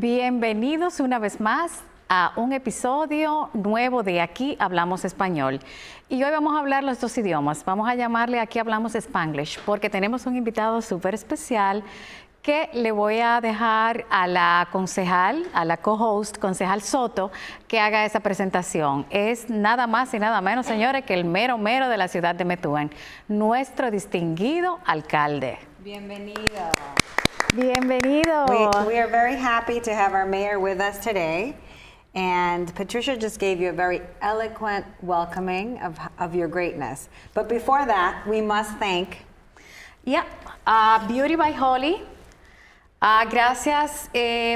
Bienvenidos una vez más a un episodio nuevo de Aquí Hablamos Español. Y hoy vamos a hablar los dos idiomas. Vamos a llamarle Aquí Hablamos Spanglish porque tenemos un invitado súper especial que le voy a dejar a la concejal, a la co-host, concejal Soto, que haga esa presentación. Es nada más y nada menos, señores, que el mero mero de la ciudad de Methuen, nuestro distinguido alcalde. Bienvenido. Bienvenido. We are very happy to have our mayor with us today. And Patricia just gave you a very eloquent welcoming of your greatness. But before that, we must thank... Yeah, Beauty by Holly. Gracias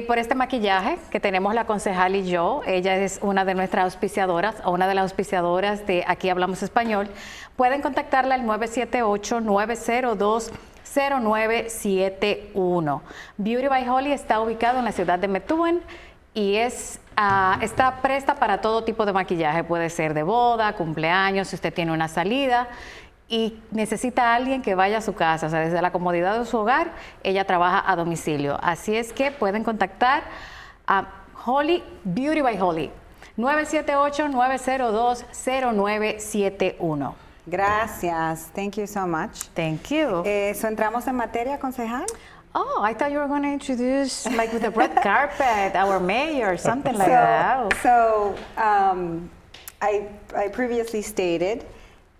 por este maquillaje que tenemos la concejal y yo. Ella es una de nuestras auspiciadoras, o una de las auspiciadoras de Aquí Hablamos Español. Pueden contactarla al 978-902-0971. Beauty by Holly está ubicado en la ciudad de Methuen y está presta para todo tipo de maquillaje. Puede ser de boda, cumpleaños, si usted tiene una salida y necesita a alguien que vaya a su casa, o sea, desde la comodidad de su hogar, ella trabaja a domicilio. Así es que pueden contactar a Holly, Beauty by Holly, 978-902-0971. Gracias. Thank you so much. Thank you. So entramos en materia, concejal. Oh, I thought you were going to introduce, like with the red carpet, our mayor, something like that. So I previously stated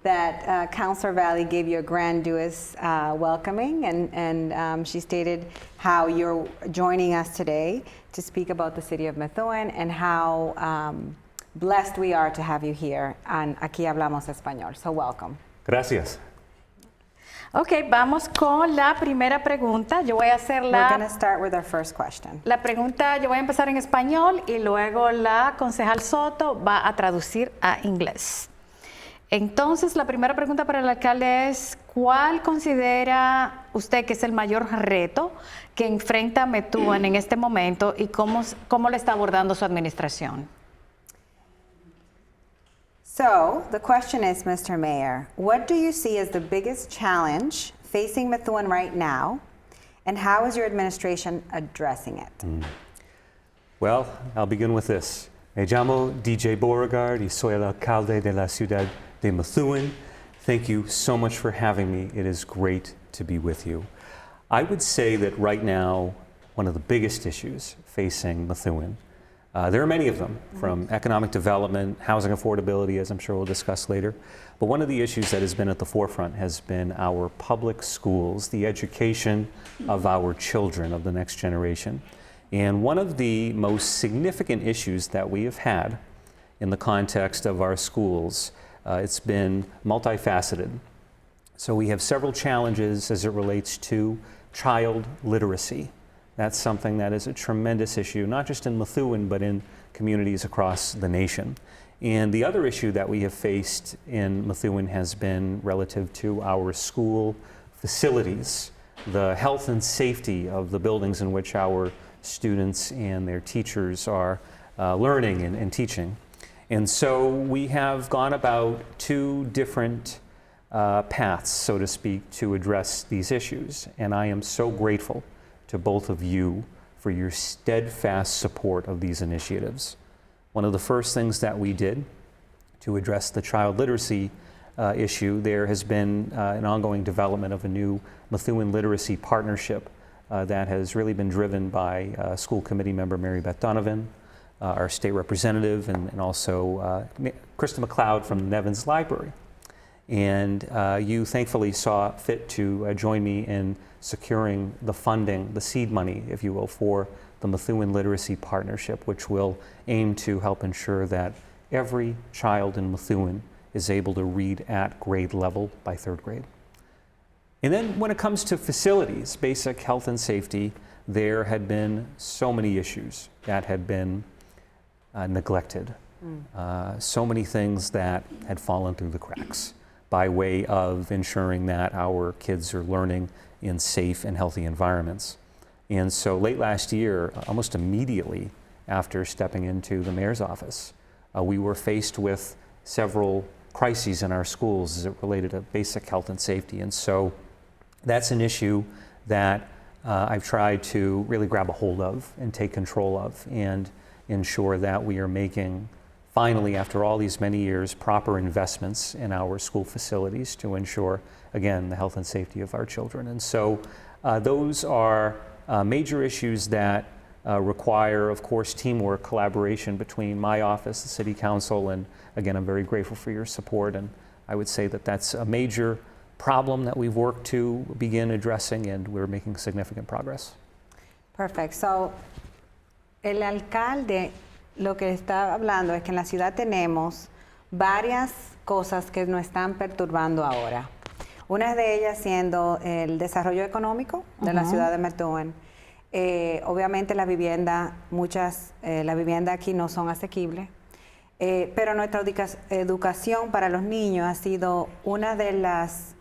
that Councilor Valley gave you a grandiose welcoming, and she stated how you're joining us today to speak about the city of Methuen and how blessed we are to have you here on Aquí Hablamos Español. So welcome. Gracias. Ok, vamos con la primera pregunta. Yo voy a hacer We're going to start with our first question. La pregunta, yo voy a empezar en español y luego la concejal Soto va a traducir a inglés. Entonces, la primera pregunta para el alcalde es, ¿cuál considera usted que es el mayor reto que enfrenta Methuen en este momento y cómo le está abordando su administración? So, the question is, Mr. Mayor, what do you see as the biggest challenge facing Methuen right now, and how is your administration addressing it? Well, I'll begin with this. Me llamo D.J. Beauregard y soy el alcalde de la ciudad de Methuen. Thank you so much for having me. It is great to be with you. I would say that right now, one of the biggest issues facing Methuen, there are many of them, from economic development, housing affordability, as I'm sure we'll discuss later. But one of the issues that has been at the forefront has been our public schools, the education of our children, of the next generation. And one of the most significant issues that we have had in the context of our schools, it's been multifaceted. So we have several challenges as it relates to child literacy. That's something that is a tremendous issue, not just in Methuen, but in communities across the nation. And the other issue that we have faced in Methuen has been relative to our school facilities, the health and safety of the buildings in which our students and their teachers are learning and teaching. And so we have gone about two different paths, so to speak, to address these issues. And I am so grateful to both of you for your steadfast support of these initiatives. One of the first things that we did to address the child literacy issue, there has been an ongoing development of a new Methuen literacy partnership that has really been driven by school committee member Mary Beth Donovan, our state representative, and also Krista McLeod from Nevins Library. And you thankfully saw fit to join me in securing the funding, the seed money, if you will, for the Methuen Literacy Partnership, which will aim to help ensure that every child in Methuen is able to read at grade level by third grade. And then when it comes to facilities, basic health and safety, there had been so many issues that had been neglected. So many things that had fallen through the cracks by way of ensuring that our kids are learning in safe and healthy environments. And so late last year, almost immediately after stepping into the mayor's office, we were faced with several crises in our schools as it related to basic health and safety. And so that's an issue that I've tried to really grab a hold of and take control of and ensure that we are making, finally, after all these many years, proper investments in our school facilities to ensure, again, the health and safety of our children. And so those are major issues that require, of course, teamwork, collaboration between my office, the City Council, and again, I'm very grateful for your support. And I would say that that's a major problem that we've worked to begin addressing, and we're making significant progress. Perfect. So, el alcalde lo que está hablando es que en la ciudad tenemos varias cosas que nos están perturbando ahora. Una de ellas siendo el desarrollo económico de la ciudad de Methuen. Obviamente la vivienda, la vivienda aquí no son asequibles, pero nuestra educación para los niños ha sido una de las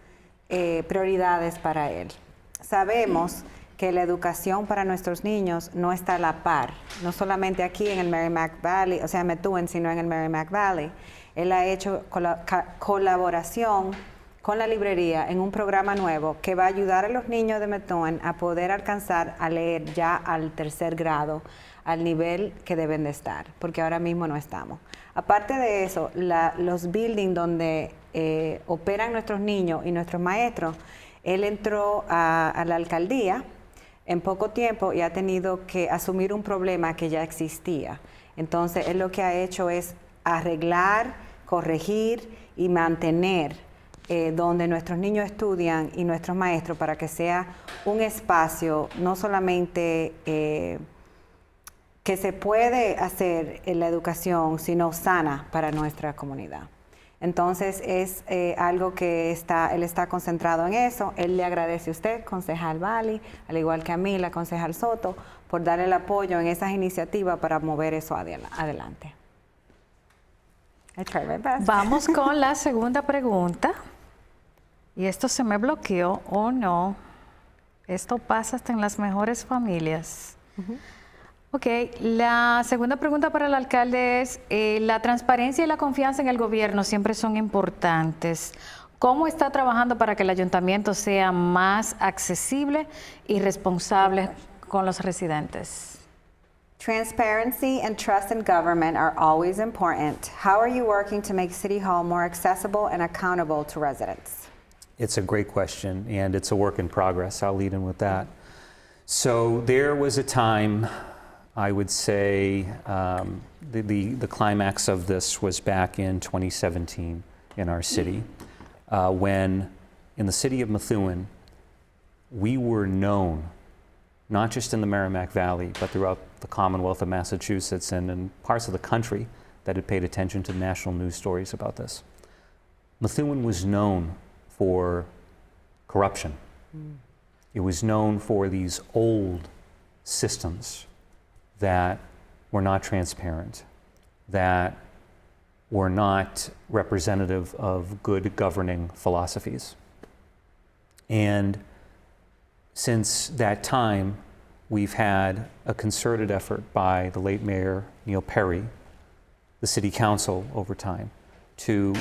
prioridades para él. Sabemos que la educación para nuestros niños no está a la par, no solamente aquí en el Merrimack Valley, o sea, Methuen, sino en el Merrimack Valley. Él ha hecho colaboración con la librería en un programa nuevo que va a ayudar a los niños de Methuen a poder alcanzar a leer ya al 3er grado, al nivel que deben de estar, porque ahora mismo no estamos. Aparte de eso, los buildings donde operan nuestros niños y nuestros maestros, él entró a la alcaldía en poco tiempo y ha tenido que asumir un problema que ya existía. Entonces, él lo que ha hecho es arreglar, corregir y mantener donde nuestros niños estudian y nuestros maestros, para que sea un espacio no solamente que se puede hacer en la educación, sino sana para nuestra comunidad. Entonces es algo que él está concentrado en eso. Él le agradece a usted, concejal Valley, al igual que a mí, la concejal Soto, por darle el apoyo en esas iniciativas para mover eso adelante. I tried my best. Vamos con la segunda pregunta. Y esto se me bloqueó, o no. Esto pasa hasta en las mejores familias. Ok, la segunda pregunta para el alcalde es, la transparencia y la confianza en el gobierno siempre son importantes. ¿Cómo está trabajando para que el ayuntamiento sea más accesible y responsable con los residentes? Transparency and trust in government are always important. How are you working to make City Hall more accessible and accountable to residents? It's a great question, and it's a work in progress. I'll lead in with that. So there was a time, I would say, the climax of this was back in 2017 in our city, when in the city of Methuen, we were known, not just in the Merrimack Valley, but throughout the Commonwealth of Massachusetts and in parts of the country that had paid attention to national news stories about this. Methuen was known for corruption. It was known for these old systems that were not transparent, that were not representative of good governing philosophies. And since that time, we've had a concerted effort by the late Mayor Neil Perry, the City Council over time, to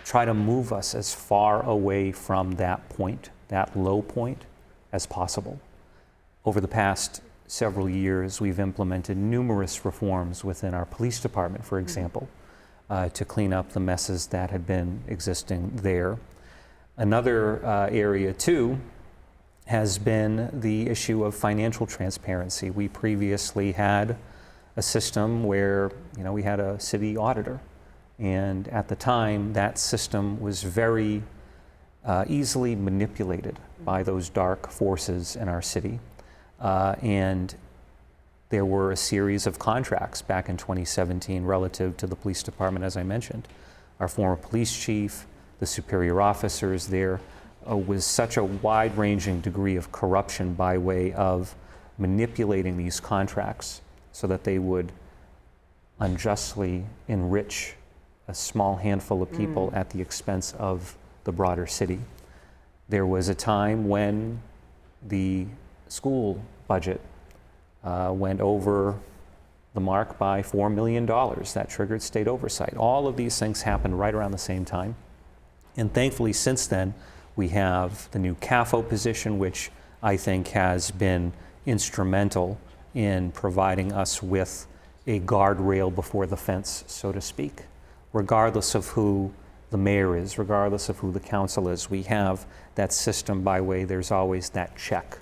try to move us as far away from that point, that low point, as possible. Over the past several years, we've implemented numerous reforms within our police department, for example, to clean up the messes that had been existing there. Another area, too, has been the issue of financial transparency. We previously had a system where, we had a city auditor. And at the time, that system was very easily manipulated by those dark forces in our city. And there were a series of contracts back in 2017 relative to the police department, as I mentioned. Our former police chief, the superior officers there, was such a wide-ranging degree of corruption by way of manipulating these contracts so that they would unjustly enrich a small handful of people at the expense of the broader city. There was a time when the school budget went over the mark by $4 million. That triggered state oversight. All of these things happened right around the same time. And thankfully, since then, we have the new CAFO position, which I think has been instrumental in providing us with a guardrail before the fence, so to speak. Regardless of who the mayor is, regardless of who the council is, we have that system by way there's always that check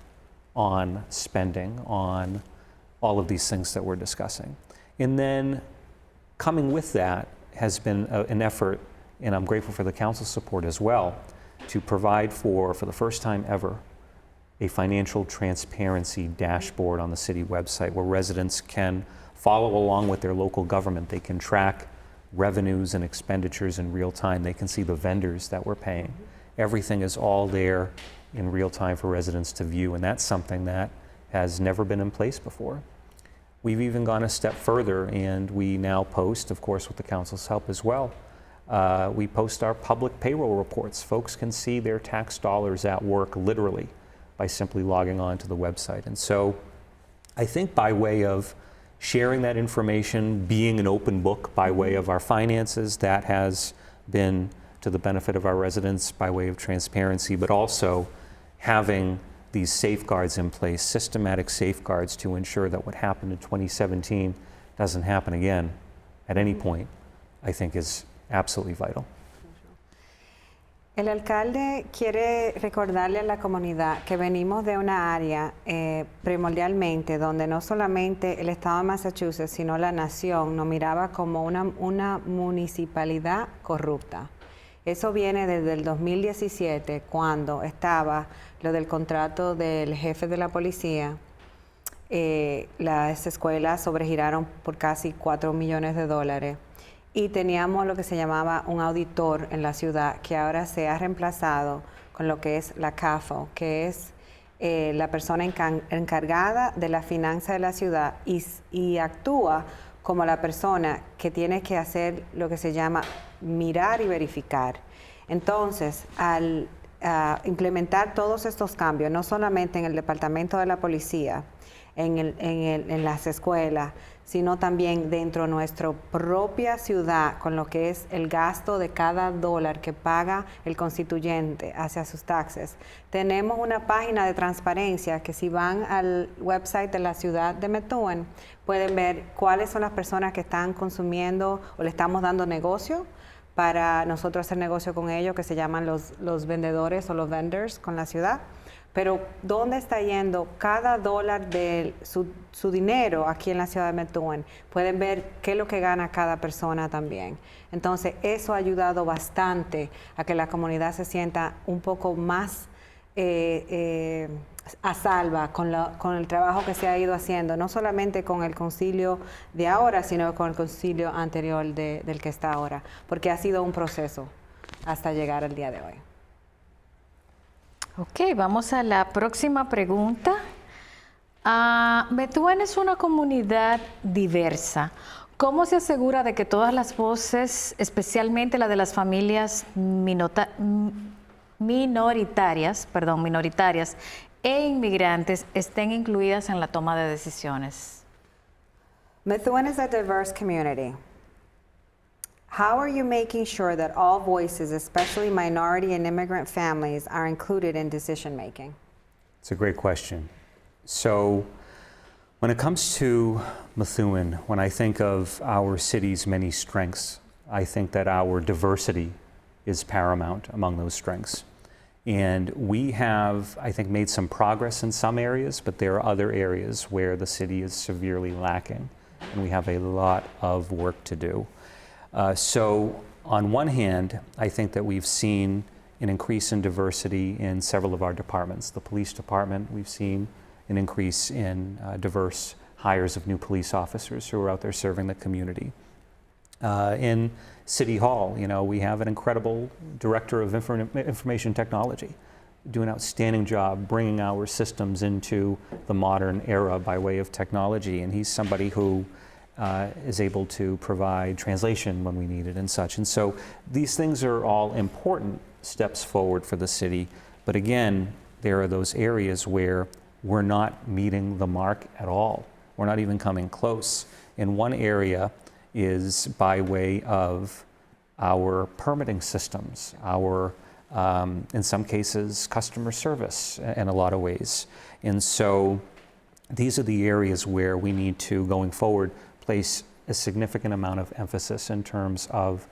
on spending, on all of these things that we're discussing. And then coming with that has been an effort, and I'm grateful for the council's support as well, to provide for the first time ever, a financial transparency dashboard on the city website where residents can follow along with their local government. They can track revenues and expenditures in real time. They can see the vendors that we're paying. Everything is all there in real time for residents to view, and that's something that has never been in place before. We've even gone a step further, and we now post, of course with the council's help as well, we post our public payroll reports. Folks can see their tax dollars at work literally by simply logging on to the website. And so I think by way of sharing that information, being an open book by way of our finances, that has been to the benefit of our residents by way of transparency, but also having these safeguards in place, systematic safeguards to ensure that what happened in 2017 doesn't happen again at any point, I think is absolutely vital. El alcalde quiere recordarle a la comunidad que venimos de una área primordialmente donde no solamente el estado de Massachusetts, sino la nación nos miraba como una municipalidad corrupta. Eso viene desde el 2017, cuando estaba lo del contrato del jefe de la policía. Las escuelas sobregiraron por casi $4 millones. Y teníamos lo que se llamaba un auditor en la ciudad, que ahora se ha reemplazado con lo que es la CAFO, que es la persona encargada de la finanza de la ciudad y actúa como la persona que tiene que hacer lo que se llama mirar y verificar. Entonces, al implementar todos estos cambios, no solamente en el departamento de la policía, en las escuelas, sino también dentro de nuestra propia ciudad, con lo que es el gasto de cada dólar que paga el constituyente hacia sus taxes. Tenemos una página de transparencia que si van al website de la ciudad de Methuen, pueden ver cuáles son las personas que están consumiendo o le estamos dando negocio para nosotros hacer negocio con ellos, que se llaman los vendedores o los vendors con la ciudad. Pero dónde está yendo cada dólar de su dinero aquí en la ciudad de Methuen. Pueden ver qué es lo que gana cada persona también. Entonces, eso ha ayudado bastante a que la comunidad se sienta un poco más a salva con el trabajo que se ha ido haciendo, no solamente con el concilio de ahora, sino con el concilio anterior del que está ahora, porque ha sido un proceso hasta llegar al día de hoy. Ok, vamos a la próxima pregunta. Methuen es una comunidad diversa. ¿Cómo se asegura de que todas las voces, especialmente la de las familias minoritarias e inmigrantes, estén incluidas en la toma de decisiones? Methuen is a diverse community. How are you making sure that all voices, especially minority and immigrant families, are included in decision making? It's a great question. So when it comes to Methuen, when I think of our city's many strengths, I think that our diversity is paramount among those strengths. And we have, I think, made some progress in some areas, but there are other areas where the city is severely lacking, and we have a lot of work to do. So on one hand, I think that we've seen an increase in diversity in several of our departments. The police department, we've seen an increase in diverse hires of new police officers who are out there serving the community. In City Hall, we have an incredible director of information technology, do an outstanding job bringing our systems into the modern era by way of technology, and he's somebody who is able to provide translation when we need it and such. And so these things are all important steps forward for the city, but again, there are those areas where we're not meeting the mark at all. We're not even coming close. In one area is by way of our permitting systems, our in some cases, customer service in a lot of ways. And so these are the areas where we need to, going forward, place a significant amount of emphasis in terms of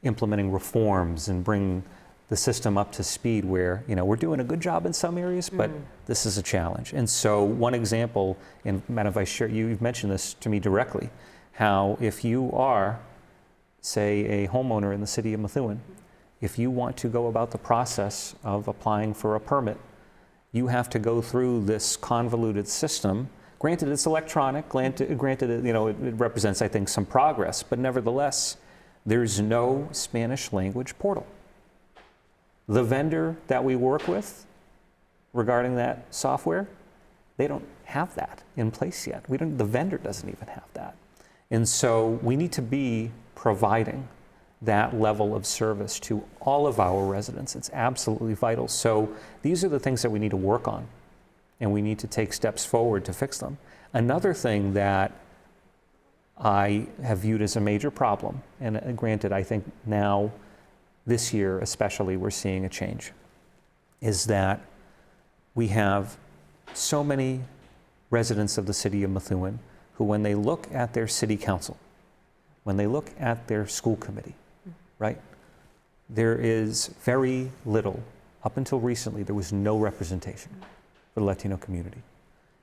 implementing reforms and bring the system up to speed where, we're doing a good job in some areas, but this is a challenge. And so one example, and Madam Vice Chair, you've mentioned this to me directly, how if you are, say, a homeowner in the city of Methuen, if you want to go about the process of applying for a permit, you have to go through this convoluted system. Granted, it's electronic, granted, it represents, I think, some progress, but nevertheless, there's no Spanish language portal. The vendor that we work with regarding that software, they don't have that in place yet. The vendor doesn't even have that. And so we need to be providing that level of service to all of our residents. It's absolutely vital. So these are the things that we need to work on, and we need to take steps forward to fix them. Another thing that I have viewed as a major problem, and granted, I think now, this year especially, we're seeing a change, is that we have so many residents of the city of Methuen who, when they look at their city council, when they look at their school committee, right, there is very little. Up until recently, there was no representation for the Latino community.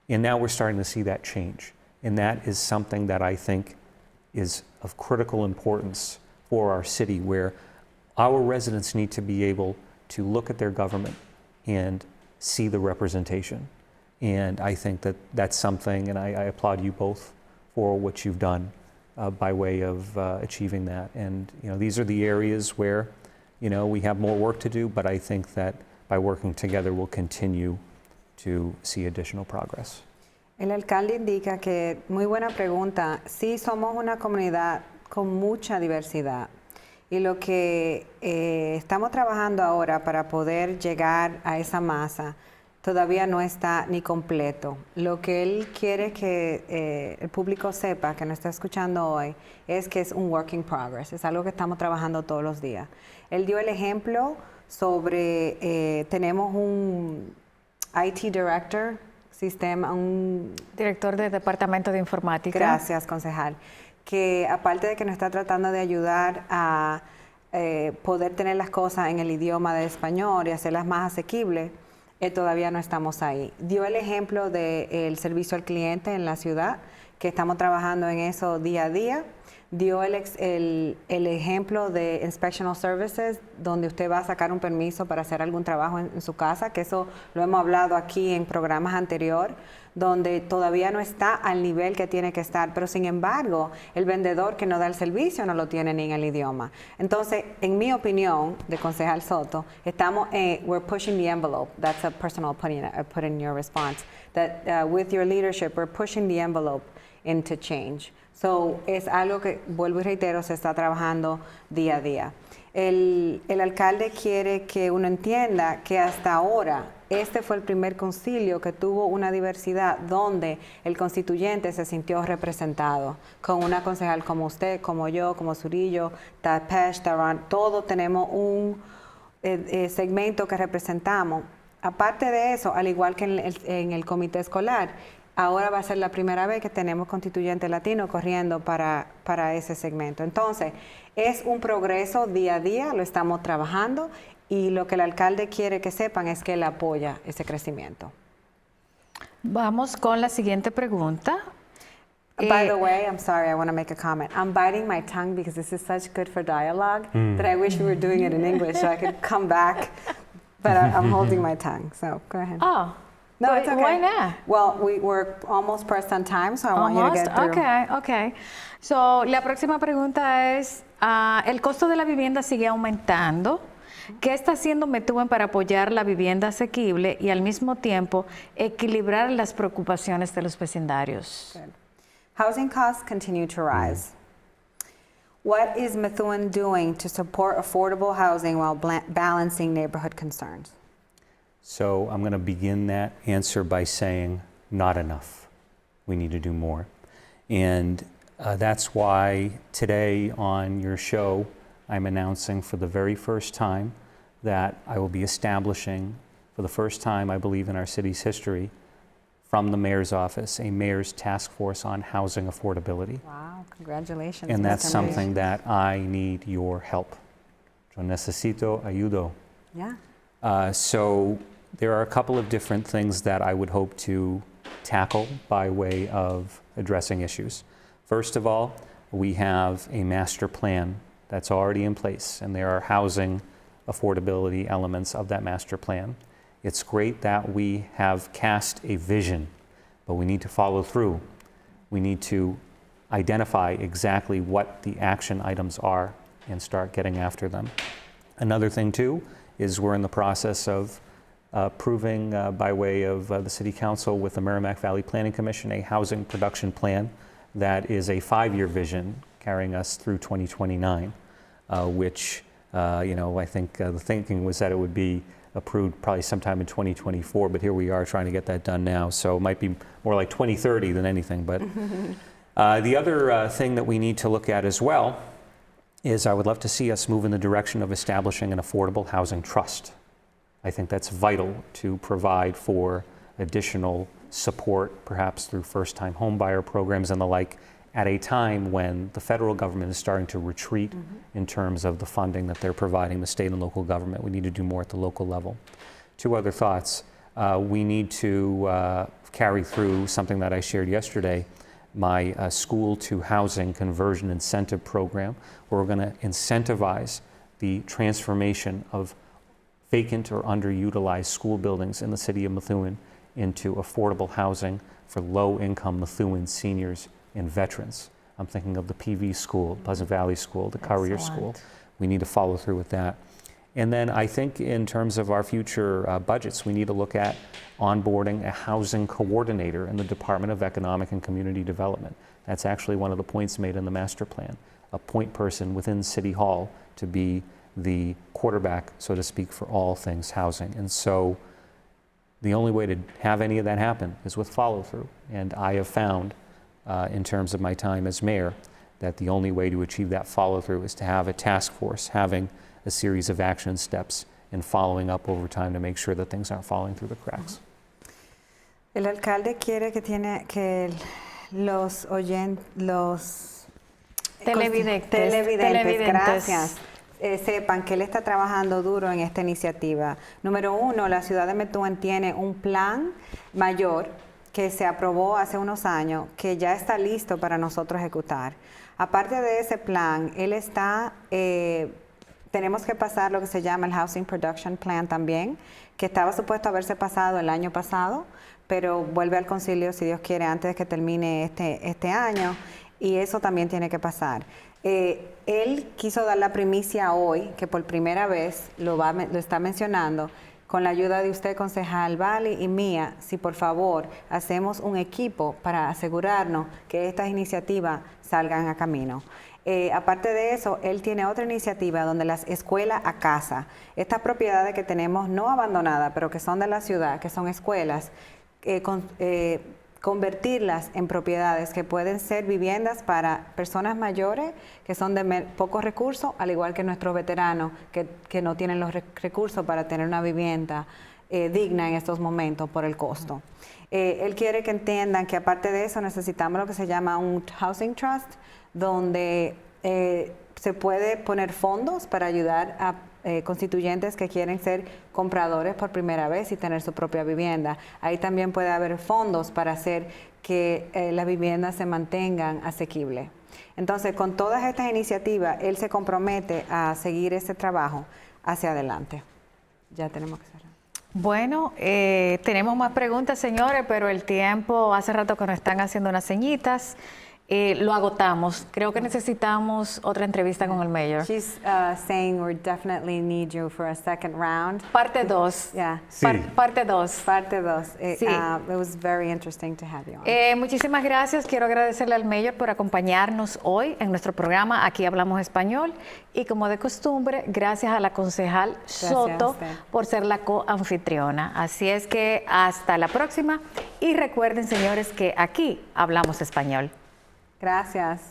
And now we're starting to see that change. And that is something that I think is of critical importance for our city, where our residents need to be able to look at their government and see the representation. And I think that that's something, and I applaud you both for what you've done by way of achieving that. And these are the areas where we have more work to do, but I think that by working together we'll continue to see additional progress. El alcalde indica que, muy buena pregunta, sí somos una comunidad con mucha diversidad. Y lo que estamos trabajando ahora para poder llegar a esa masa todavía no está ni completo. Lo que él quiere que el público sepa, que nos está escuchando hoy, es que es un work in progress, es algo que estamos trabajando todos los días. Él dio el ejemplo sobre, tenemos un IT director, un director de departamento de informática. Gracias, concejal. Que aparte de que nos está tratando de ayudar a poder tener las cosas en el idioma de español y hacerlas más asequibles, todavía no estamos ahí. Dio el ejemplo del servicio al cliente en la ciudad, que estamos trabajando en eso día a día. Dio el ejemplo de Inspectional Services, donde usted va a sacar un permiso para hacer algún trabajo en su casa, que eso lo hemos hablado aquí en programas anteriores, donde todavía no está al nivel que tiene que estar, pero sin embargo, el vendedor que nos da el servicio no lo tiene ni en el idioma. Entonces, en mi opinión, de concejal Soto, we're pushing the envelope. That's a personal opinion I put in your response. That with your leadership, we're pushing the envelope into change. So, es algo que, vuelvo y reitero, se está trabajando día a día. El alcalde quiere que uno entienda que hasta ahora este fue el primer concilio que tuvo una diversidad donde el constituyente se sintió representado, con una concejal como usted, como yo, como Zurillo, Tapesh, Taran, todos tenemos un segmento que representamos. Aparte de eso, al igual que en el comité escolar, ahora va a ser la primera vez que tenemos constituyente latino corriendo para ese segmento. Entonces, es un progreso día a día, lo estamos trabajando, y lo que el alcalde quiere que sepan es que él apoya ese crecimiento. Vamos con la siguiente pregunta. By the way, I'm sorry, I want to make a comment. I'm biting my tongue because this is such good for dialogue that I wish we were doing it in English so I could come back, but I'm holding my tongue, so go ahead. Oh. No, it's okay. Why not? Well, we're almost pressed on time, so I want you to get through. Okay. So, la próxima pregunta es, el costo de la vivienda sigue aumentando. ¿Qué está haciendo Methuen para apoyar la vivienda asequible y al mismo tiempo equilibrar las preocupaciones de los vecindarios? Good. Housing costs continue to rise. What is Methuen doing to support affordable housing while balancing neighborhood concerns? So I'm going to begin that answer by saying not enough. We need to do more. And that's why today on your show, I'm announcing for the very first time that I will be establishing for the first time, I believe, in our city's history, from the mayor's office, a mayor's task force on housing affordability. Wow, congratulations. And that's Mr. something that I need your help. Yo necesito ayuda. Yeah. So there are a couple of different things that I would hope to tackle by way of addressing issues. First of all, we have a master plan that's already in place, and there are housing affordability elements of that master plan. It's great that we have cast a vision, but we need to follow through. We need to identify exactly what the action items are and start getting after them. Another thing too is we're in the process of approving by way of the City Council with the Merrimack Valley Planning Commission a housing production plan that is a 5-year vision carrying us through 2029, which I think the thinking was that it would be approved probably sometime in 2024, but here we are trying to get that done now. So it might be more like 2030 than anything. But the other thing that we need to look at as well is I would love to see us move in the direction of establishing an affordable housing trust. I think that's vital to provide for additional support, perhaps through first-time homebuyer programs and the like, at a time when the federal government is starting to retreat in terms of the funding that they're providing the state and local government. We need to do more at the local level. 2 other thoughts. We need to carry through something that I shared yesterday, my school to housing conversion incentive program, where we're going to incentivize the transformation of vacant or underutilized school buildings in the city of Methuen into affordable housing for low-income Methuen seniors and veterans. I'm thinking of the PV school, Pleasant Valley School, the Currier School. We need to follow through with that. And then I think in terms of our future budgets, we need to look at onboarding a housing coordinator in the Department of Economic and Community Development. That's actually one of the points made in the master plan, a point person within City Hall to be the quarterback, so to speak, for all things housing. And so the only way to have any of that happen is with follow through. And I have found in terms of my time as mayor, that the only way to achieve that follow-through is to have a task force having a series of action steps and following up over time to make sure that things aren't falling through the cracks. El alcalde quiere que los televidentes, gracias, sepan que él está trabajando duro en esta iniciativa. Número 1, la ciudad de Methuen tiene un plan mayor que se aprobó hace unos años, que ya está listo para nosotros ejecutar. Aparte de ese plan, tenemos que pasar lo que se llama el Housing Production Plan también, que estaba supuesto haberse pasado el año pasado, pero vuelve al concilio, si Dios quiere, antes de que termine este año, y eso también tiene que pasar. Él quiso dar la primicia hoy, que por primera vez lo está mencionando, con la ayuda de usted, concejal Valley, y mía, si por favor hacemos un equipo para asegurarnos que estas iniciativas salgan a camino. Aparte de eso, él tiene otra iniciativa donde las escuelas a casa, estas propiedades que tenemos no abandonadas, pero que son de la ciudad, que son escuelas, convertirlas en propiedades que pueden ser viviendas para personas mayores que son de pocos recursos, al igual que nuestros veteranos que no tienen los recursos para tener una vivienda digna en estos momentos por el costo. Él quiere que entiendan que aparte de eso necesitamos lo que se llama un housing trust, donde se puede poner fondos para ayudar a constituyentes que quieren ser compradores por primera vez y tener su propia vivienda. Ahí también puede haber fondos para hacer que las viviendas se mantengan asequibles. Entonces, con todas estas iniciativas, él se compromete a seguir ese trabajo hacia adelante. Ya tenemos que cerrar. Bueno, tenemos más preguntas, señores, pero el tiempo, hace rato que nos están haciendo unas señitas. Lo agotamos. Creo que necesitamos otra entrevista con el mayor. She's saying we definitely need you for a second round. Parte 2. Yeah. Sí. Parte 2. Sí. It was very interesting to have you on. Muchísimas gracias. Quiero agradecerle al mayor por acompañarnos hoy en nuestro programa Aquí Hablamos Español. Y como de costumbre, gracias a la concejal Soto por ser la coanfitriona. Así es que hasta la próxima. Y recuerden, señores, que aquí hablamos español. Gracias.